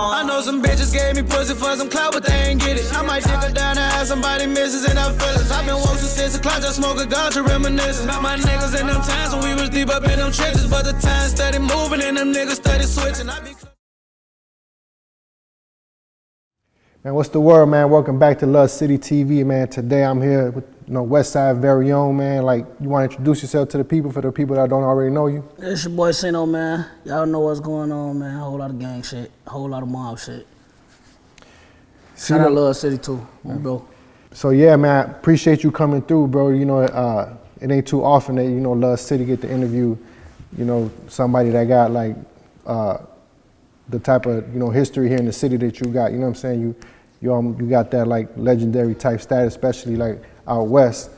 I know some bitches gave me pussy for some clout, but they ain't get it. I might dig her down and have somebody misses in her feelings. I've been woke since 6 o'clock, just smoke a ganja reminiscing about my niggas in them times when we was deep up in them trenches. But the time steady moving and them niggas steady switching. Man, what's the word, man? Welcome back to Love City TV, man. Today I'm here with West Side very own, man. Like, you want to introduce yourself to the people for the people that don't already know you? It's your boy Ceno, man. Y'all know what's going on, man. A whole lot of gang shit, a whole lot of mob shit. Shout out Love City too, bro. So yeah, man, appreciate you coming through, bro. You know, it ain't too often that Love City get to interview, somebody that got like the type of history here in the city that you got. You know what I'm saying? You got that like legendary type status, especially like out west.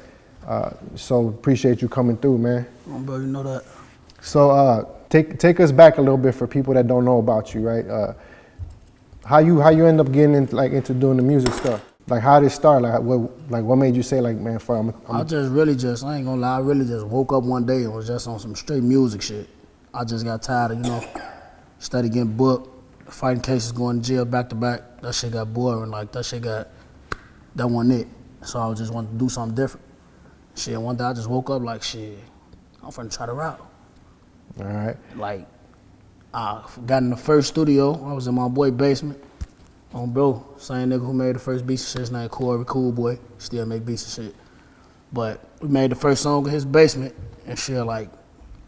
So appreciate you coming through, man. Bro, you know that. So take us back a little bit for people that don't know about you, right? How you end up getting into doing the music stuff? Like, how did it start? Like what made you say like, man, I ain't gonna lie, I really just woke up one day and was just on some straight music shit. I just got tired of, steady getting booked, fighting cases, going to jail back to back. That shit got boring. Like, that wasn't it. So I just wanted to do something different. Shit, one day I just woke up like, shit, I'm finna try to rap. All right. Like, I got in the first studio. I was in my boy basement. Bro, same nigga who made the first beats and shit. His name Corey, cool boy. Still make beats and shit. But we made the first song in his basement, and shit, like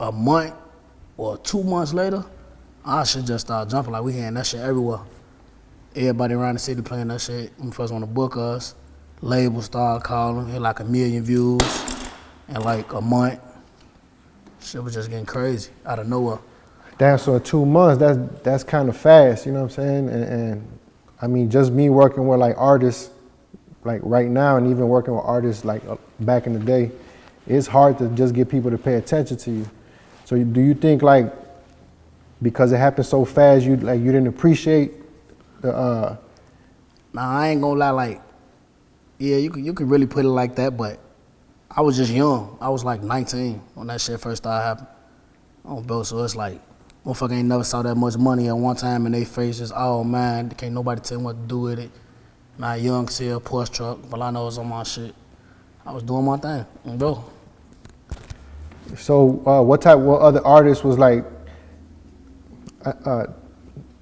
a month or 2 months later, our shit just started jumping. Like, we hearing that shit everywhere. Everybody around the city playing that shit. When first want to book us, labels started calling, hit like 1 million views in like a month. Shit was just getting crazy out of nowhere. Damn, so in 2 months, that's kind of fast, you know what I'm saying? And I mean, just me working with like artists, like right now, and even working with artists like back in the day, it's hard to just get people to pay attention to you. So do you think like, because it happened so fast, you didn't appreciate the Nah, I ain't gonna lie, like, yeah, you could really put it like that, but I was just young. I was like 19 when that shit first started happening. Bro, so it's like, motherfucker ain't never saw that much money at one time in their faces. Oh man, can't nobody tell me what to do with it. Now young, see a Porsche truck, but I know it's on my shit. I was doing my thing, bro. So what other artists was like,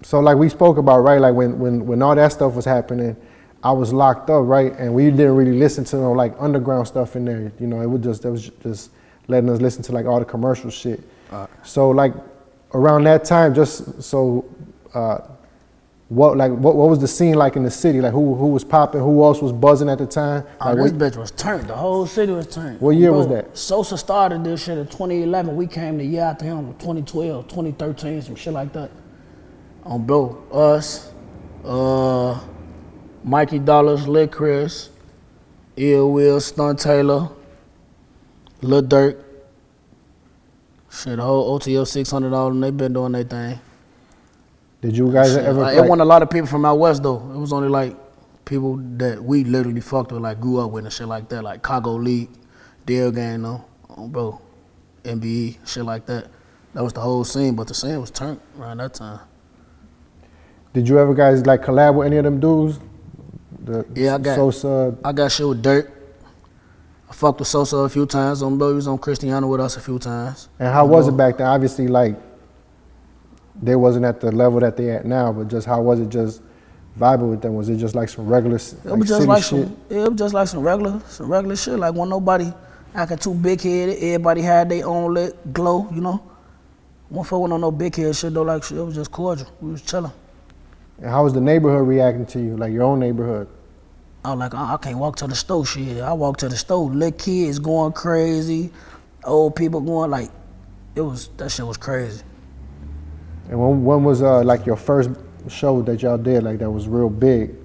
so like we spoke about, right? Like when all that stuff was happening, I was locked up, right? And we didn't really listen to no like underground stuff in there. It was just letting us listen to like all the commercial shit. So like around that time, just so what was the scene like in the city? Like who was popping? Who else was buzzing at the time? Like, this bitch was turned. The whole city was turned. What year was that? Sosa started this shit in 2011. We came the year after him, 2012, 2013, some shit like that. Bro, us, Mikey Dollars, Lil Chris, Ill Will, Stunt Taylor, Lil Durk. Shit, the whole OTO 600, all of them, they been doing their thing. Did you guys ever? It wasn't a lot of people from out west though. It was only like people that we literally fucked with, like grew up with and shit like that, like Cargo League, Dale Gang though, bro, MBE, shit like that. That was the whole scene, but the scene was turned around that time. Did you ever guys like collab with any of them dudes? Yeah, Sosa. I got shit with Durk. I fucked with Sosa a few times. Bro, he was on Cristiano with us a few times. And how was it back then? Obviously, like, they wasn't at the level that they at now, but just how was it just vibing with them? Was it just like some regular shit? It was just like some regular shit. Like, when nobody acting too big-headed, everybody had their own lit glow, One for one on no big-head shit, though, like, shit, it was just cordial. We was chilling. And how was the neighborhood reacting to you, like your own neighborhood? I was like, I can't walk to the store, shit. I walk to the store, little kids going crazy, old people going like, that shit was crazy. And when was like your first show that y'all did, like that was real big?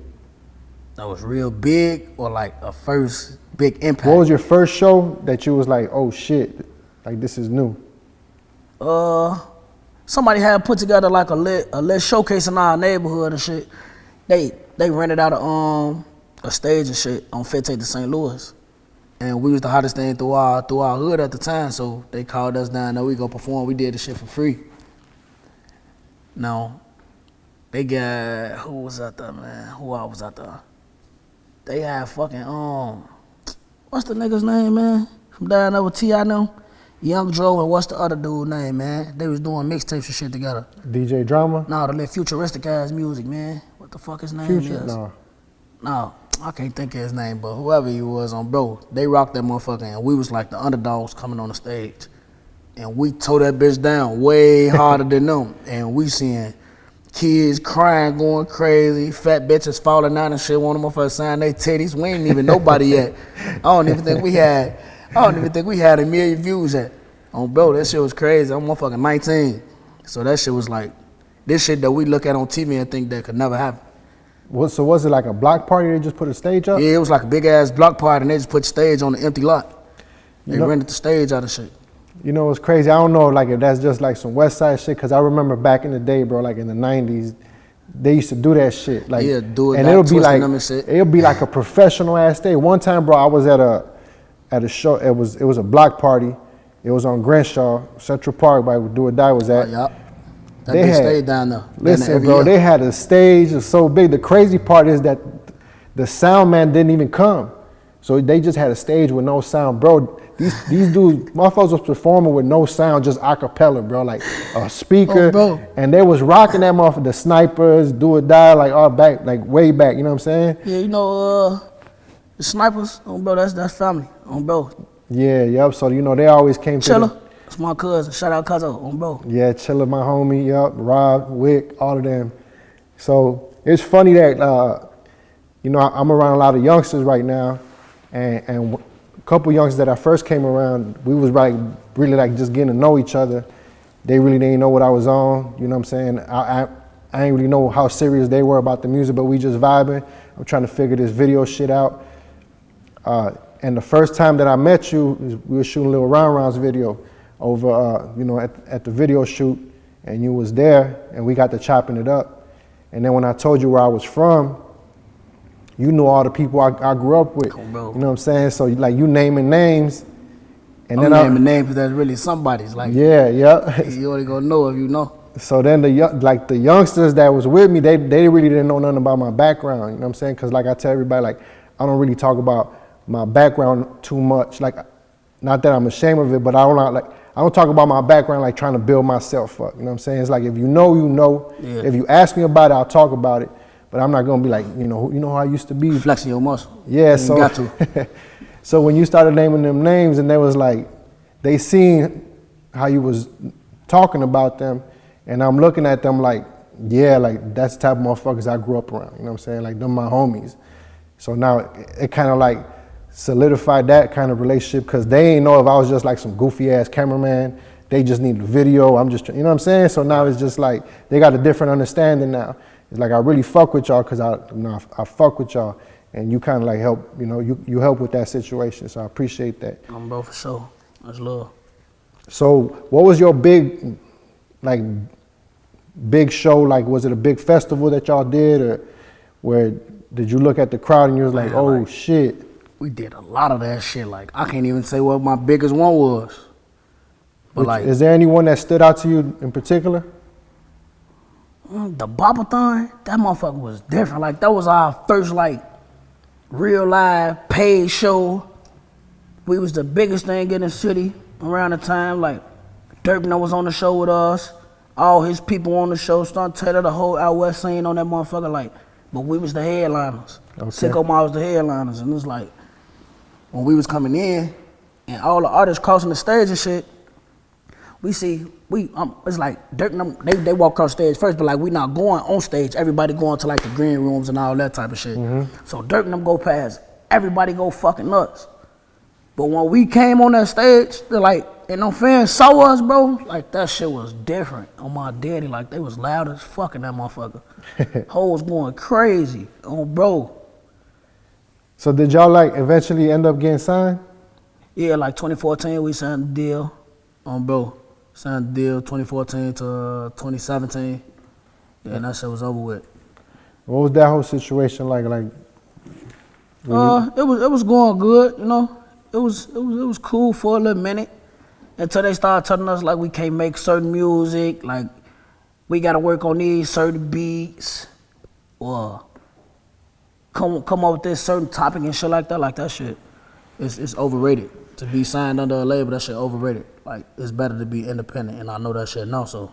That was real big, or like a first big impact? What was your first show that you was like, oh shit, like this is new? Somebody had put together like a lit showcase in our neighborhood and shit. They rented out a stage and shit on 15th to St. Louis. And we was the hottest thing through our hood at the time, so they called us down there, we go perform, we did the shit for free. Now, They got, who was out there, man? Who all was out there? They had fucking, what's the nigga's name, man? From down there with T.I. now? Young Dro and what's the other dude name, man? They was doing mixtapes and shit together. DJ Drama? No, they let futuristic ass music, man. What the fuck his name Future? is? No, I can't think of his name, but whoever he was on, bro, they rocked that motherfucker, and we was like the underdogs coming on the stage. And we tore that bitch down way harder than them. And we seeing kids crying, going crazy, fat bitches falling out and shit, want them motherfuckers sign their titties. We ain't even nobody yet. I don't even think we had a million views yet. Bro, that shit was crazy. I'm motherfucking 19. So that shit was like, this shit that we look at on TV and think that could never happen. So was it like a block party? They just put a stage up? Yeah, it was like a big ass block party and they just put the stage on the empty lot. They rented the stage out of shit. You know what's crazy? I don't know like if that's just like some West Side shit, cause I remember back in the day, bro, like in the 90s, they used to do that shit. Like, yeah, do it. And it'll be like a professional ass day. One time, bro, I was at a show. It was a block party. It was on Crenshaw, Central Park, by where Do or Die was at. Yup. That bitch stayed down there. Listen, bro, they had a stage. It's so big. The crazy part is that the sound man didn't even come. So they just had a stage with no sound, bro. These dudes, motherfuckers was performing with no sound, just a cappella, bro, like a speaker. Bro. And they was rocking that motherfucker, the Snipers, Do or Die, like all back, like way back, you know what I'm saying? Yeah, you know, the Snipers, bro, that's family, bro. Yeah, yep. So, you know, they always came Chilla, that's my cousin. Shout out Cuzzo, bro. Yeah, Chilla, my homie, yep. Rob, Wick, all of them. So it's funny that, you know, I'm around a lot of youngsters right now, and a couple youngsters that I first came around, we was like really like just getting to know each other. They really didn't know what I was on, you know what I'm saying? I didn't really know how serious they were about the music, but we just vibing. I'm trying to figure this video shit out. And the first time that I met you, we were shooting a little rounds video over, you know, at the video shoot, and you was there, and we got to chopping it up. And then when I told you where I was from, you knew all the people I grew up with. Cool, bro. You know what I'm saying? So like you naming names, and I'm then naming names that's really somebody's. Like, yeah. you only gonna know if you know. So then the youngsters that was with me, they really didn't know nothing about my background. You know what I'm saying? Because like I tell everybody, like I don't really talk about my background too much. Like, not that I'm ashamed of it, but I don't talk about my background like trying to build myself up. You know what I'm saying? It's like if you know, you know. Yeah. If you ask me about it, I'll talk about it. But I'm not gonna be like, you know how I used to be. Flexing your muscle. Yeah, you so got to. So when you started naming them names, and they was like, they seen how you was talking about them, and I'm looking at them like, yeah, like that's the type of motherfuckers I grew up around. You know what I'm saying? Like them my homies. So now it kind of like solidified that kind of relationship, because they ain't know if I was just like some goofy ass cameraman. They just need the video. I'm just, you know what I'm saying? So now it's just like they got a different understanding now. It's like I really fuck with y'all because I fuck with y'all, and you kind of like help, you know, you help with that situation. So I appreciate that. Bro, for sure. That's love. So what was your big show? Like, was it a big festival that y'all did, or where did you look at the crowd and you was like, oh like, shit? We did a lot of that shit. Like, I can't even say what my biggest one was. But is there anyone that stood out to you in particular? The Bobathon, that motherfucker was different. Like, that was our first, like, real live paid show. We was the biggest thing in the city around the time. Like, Durk was on the show with us. All his people on the show. Stunt Taylor, the whole out west scene on that motherfucker. Like, but we was the headliners. Okay. Sicko Mob was the headliners. And it was like, when we was coming in, and all the artists crossing the stage and shit, it's like Durk and them, they walk across stage first, but like we not going on stage. Everybody going to like the green rooms and all that type of shit. Mm-hmm. So Durk and them go past. Everybody go fucking nuts. But when we came on that stage, they're like, and them fans saw us, bro. Like that shit was different on my daddy. Like they was loud as fuck in that motherfucker. Hoes going crazy on bro. So did y'all like eventually end up getting signed? Yeah, like 2014 we signed the deal on bro. Signed the deal 2014 to 2017. Yeah, and that shit was over with. What was that whole situation like? Like, it was going good, you know. It was cool for a little minute until they started telling us like we can't make certain music, like we gotta work on these certain beats, or come up with this certain topic and shit like that shit, it's overrated. To be signed under a label, that shit overrated. Like, it's better to be independent, and I know that shit now, so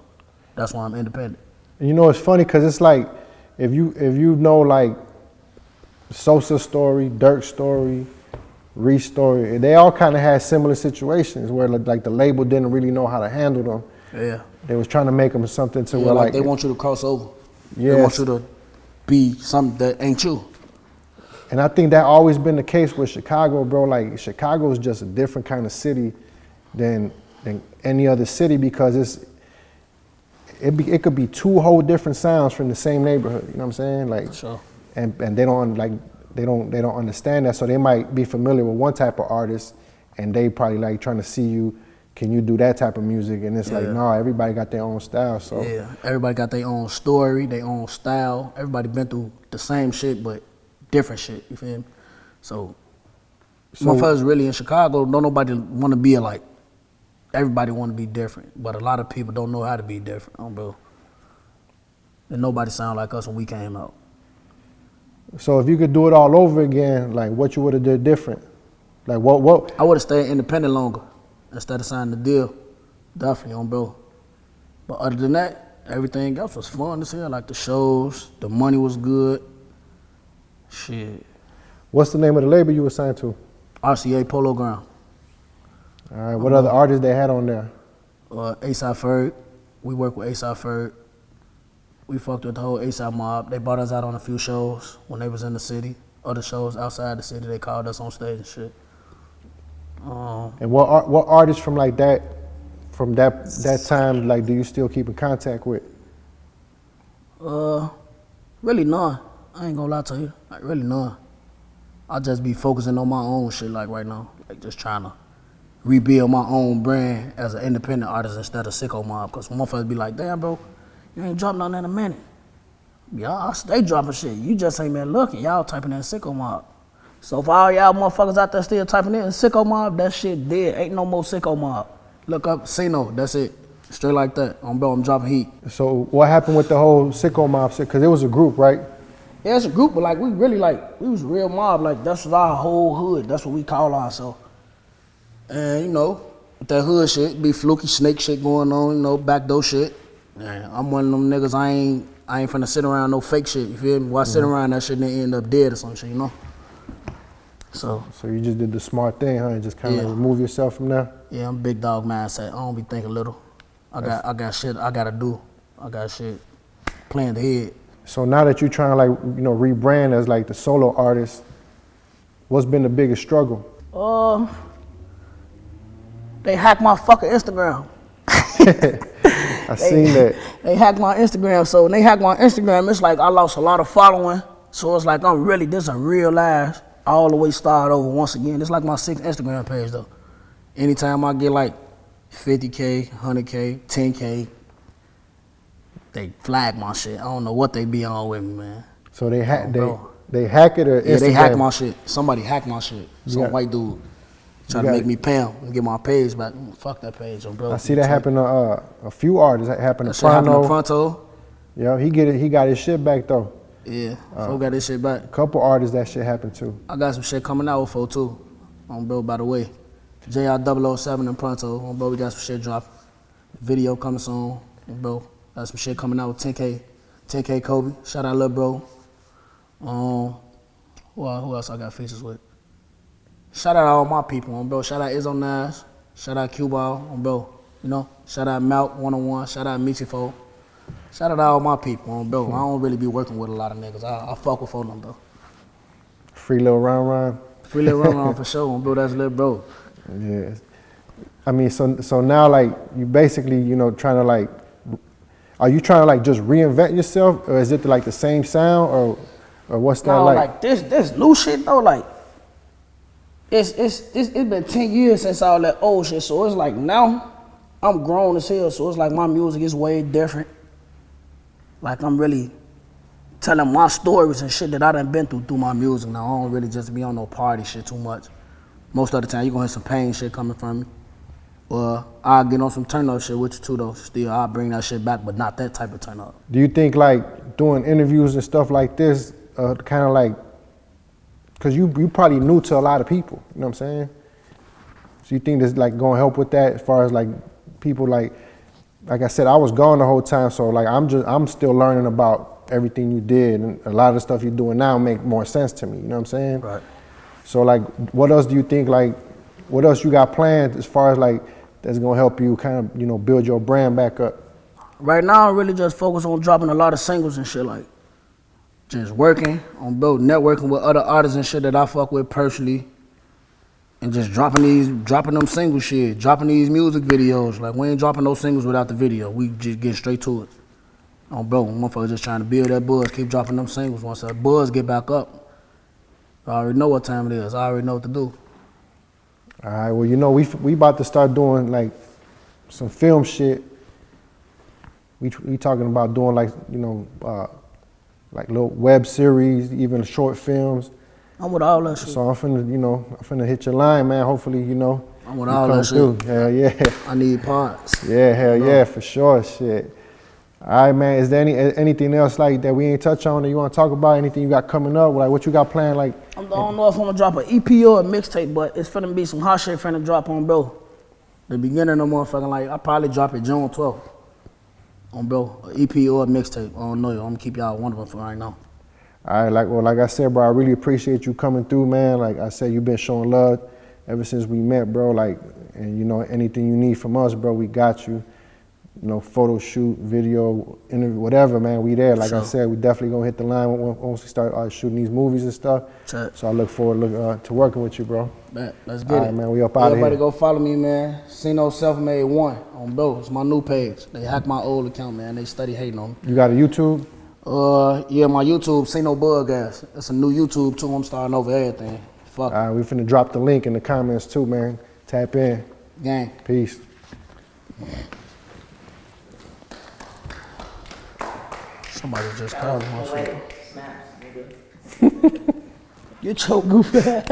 that's why I'm independent. And you know, it's funny because it's like, if you know like Sosa's story, Durk's story, Reese's story, they all kind of had similar situations where like the label didn't really know how to handle them. Yeah. They was trying to make them something to Yeah, where like they want you to cross over. Yes. They want you to be something that ain't you. And I think that always been the case with Chicago, bro. Like, Chicago is just a different kind of city than any other city, because it could be two whole different sounds from the same neighborhood. You know what I'm saying? Like, Sure. And they don't understand that, so they might be familiar with one type of artist, and they probably like trying to see you. Can you do that type of music? And it's like, no, everybody got their own style. So yeah, everybody got their own story, their own style. Everybody been through the same shit, but different shit. You feel me? So motherfuckers really in Chicago, don't nobody want to be alike. Everybody want to be different, but a lot of people don't know how to be different, bro. And nobody sound like us when we came out. So if you could do it all over again, like, what you would have did different? Like, what? I would have stayed independent longer instead of signing the deal. Definitely, bro. But other than that, everything else was fun as hell. Like the shows, the money was good. Shit. What's the name of the label you were signed to? RCA Polo Ground. All right. What other artists they had on there? A$AP Ferg. We worked with A$AP Ferg. We fucked with the whole A$AP Mob. They brought us out on a few shows when they was in the city. Other shows outside the city, they called us on stage and shit. And what artists from like that, from that time, like, do you still keep in contact with? Really none. I ain't gonna lie to you. Like, really none. I just be focusing on my own shit like right now. Like, just trying to rebuild my own brand as an independent artist instead of Sicko Mob. Cause motherfuckers be like, damn, bro, you ain't dropping on in a minute. Y'all stay dropping shit. You just ain't been looking. Y'all typing in Sicko Mob. So for all y'all motherfuckers out there still typing in Sicko Mob, that shit dead. Ain't no more Sicko Mob. Look up Ceno. That's it. Straight like that. Bro, I'm dropping heat. So what happened with the whole Sicko Mob shit? Because it was a group, right? Yeah, it's a group, but like we really like, we was a real mob. Like, that's our whole hood. That's what we call ourselves. And you know, with that hood shit, be fluky snake shit going on, you know, backdoor shit. And I'm one of them niggas, I ain't finna sit around no fake shit, you feel me? Why sit around that shit and then end up dead or some shit, you know? So you just did the smart thing, huh? And just kind of remove yourself from there? Yeah, I'm big dog mindset. I don't be thinking little. I got shit I gotta do. I got shit planned ahead. So now that you're trying to, like, you know, rebrand as like the solo artist, what's been the biggest struggle? They hacked my fucking Instagram. I seen that. They hacked my Instagram. So when they hacked my Instagram, it's like I lost a lot of following. So it's like this a real life. I all the way start over once again. It's like my 6th Instagram page though. Anytime I get like 50K, 100K, 10K, they flag my shit. I don't know what they be on with me, man. So they hack it or Instagram? Yeah, they hacked my shit. Somebody hacked my shit. Some white dude trying to make me pay him and get my page back. Fuck that page, bro. I see that happen to a few artists. That happened to Pronto. Yeah, he got his shit back though. Yeah, folk got his shit back. A couple artists that shit happened to. I got some shit coming out with folk too. Bro, by the way. JR007 and Pronto. Bro, we got some shit dropping. Video coming soon. Bro, got some shit coming out with 10K Kobe. Shout out, little bro. Who else I got features with? Shout out all my people, bro. Shout out Izzo Nash. Shout out Q-Ball, bro. You know, shout out Malk 101. Shout out Michifo. Shout out all my people, bro. I don't really be working with a lot of niggas. I fuck with them, bro. Free little Ron. Free little Ron for sure, bro. That's little bro. Yes. I mean, so now, like, you basically, you know, trying to, like, are you trying to, like, just reinvent yourself, or is it like the same sound, or what's that like? Like this new shit though, like it's been 10 years since all that old shit. So it's like now I'm grown as hell. So it's like my music is way different. Like I'm really telling my stories and shit that I done been through my music. Now I don't really just be on no party shit too much. Most of the time you gonna hear some pain shit coming from me. I'll get on some turn up shit with you too though. Still, I'll bring that shit back, but not that type of turn up. Do you think like doing interviews and stuff like this, kind of like, cause you probably new to a lot of people, you know what I'm saying? So you think this like gonna help with that as far as like people like I said, I was gone the whole time, so like I'm still learning about everything you did, and a lot of the stuff you're doing now make more sense to me, you know what I'm saying? Right. So like, what else do you think, like, what else you got planned as far as like, that's gonna help you kind of, you know, build your brand back up? Right now, I really just focus on dropping a lot of singles and shit, like just working on networking with other artists and shit that I fuck with personally, and just dropping them single shit, dropping these music videos. Like we ain't dropping no singles without the video. We just get straight to it. Motherfuckers just trying to build that buzz, keep dropping them singles. Once that buzz get back up, I already know what time it is. I already know what to do. All right, well, you know, we about to start doing like some film shit. We talking about doing like, you know, like little web series, even short films. I'm with all that shit. So I'm finna hit your line, man. Hopefully, you know, I'm with all that shit. Hell yeah. I need parts. Yeah, hell yeah, for sure, shit. All right, man, is there anything else like that we ain't touch on that you want to talk about? Anything you got coming up? Like what you got planned? Like I don't know if I'm gonna drop an EP or a mixtape, but it's finna be some hot shit finna drop on, bro. The beginning of the motherfucking, like, I'll probably drop it June 12th. On, bro, an EP or a mixtape. I don't know. I'm gonna keep y'all one of them for right now. All right, like I said, bro, I really appreciate you coming through, man. Like I said, you've been showing love ever since we met, bro. Like, and you know, anything you need from us, bro, we got you. You know, photo shoot, video, interview, whatever, man, we there. Like I said, we definitely gonna hit the line once we start shooting these movies and stuff. Check. So I look forward to working with you, bro. Bet. Let's get it. All right, man, we up out of here. Everybody go follow me, man. Ceno Selfmade 1 on bro. It's my new page. They hacked my old account, man. They study hating on me. You got a YouTube? Yeah, my YouTube, Ceno Bug Ass. It's a new YouTube too. I'm starting over everything. Fuck. All right, we finna drop the link in the comments too, man. Tap in. Gang. Peace. Somebody just called my shit. Get your goof ass.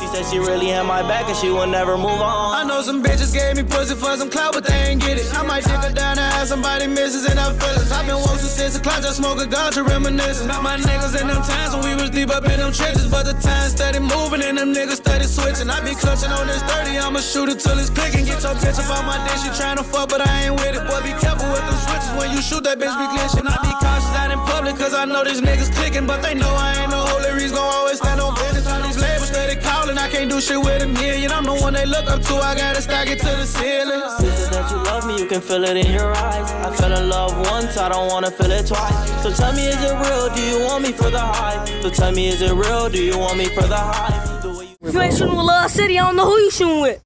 She said she really had my back and she will never move on. I know some bitches gave me pussy for some clout, but they ain't get it. I might take her down and have somebody misses in her feelings. I've been woke since 6 o'clock, just smoke a ganja reminiscing. About my niggas in them times when we was deep up in them trenches, but the time steady moving and them niggas steady switching. I be clutching on this 30, I'ma shoot it till it's clicking. Get your bitch up on my dick, she tryna fuck, but I ain't with it. Boy, be careful with them switches when you shoot that bitch be glitching. I be cautious out in public, cause I know these niggas clicking, but they know I ain't no holy reason. Gon' always stand on business. All these labels steady calling. I can't do shit with a million. I'm the one they look up to. I gotta stack it to the ceiling. Sister, that you love me, you can feel it in your eyes. I fell in love once, I don't wanna feel it twice. So tell me, is it real? Do you want me for the hype? So tell me, is it real? Do you want me for the hype? If you ain't shooting with Love City, I don't know who you shooting with.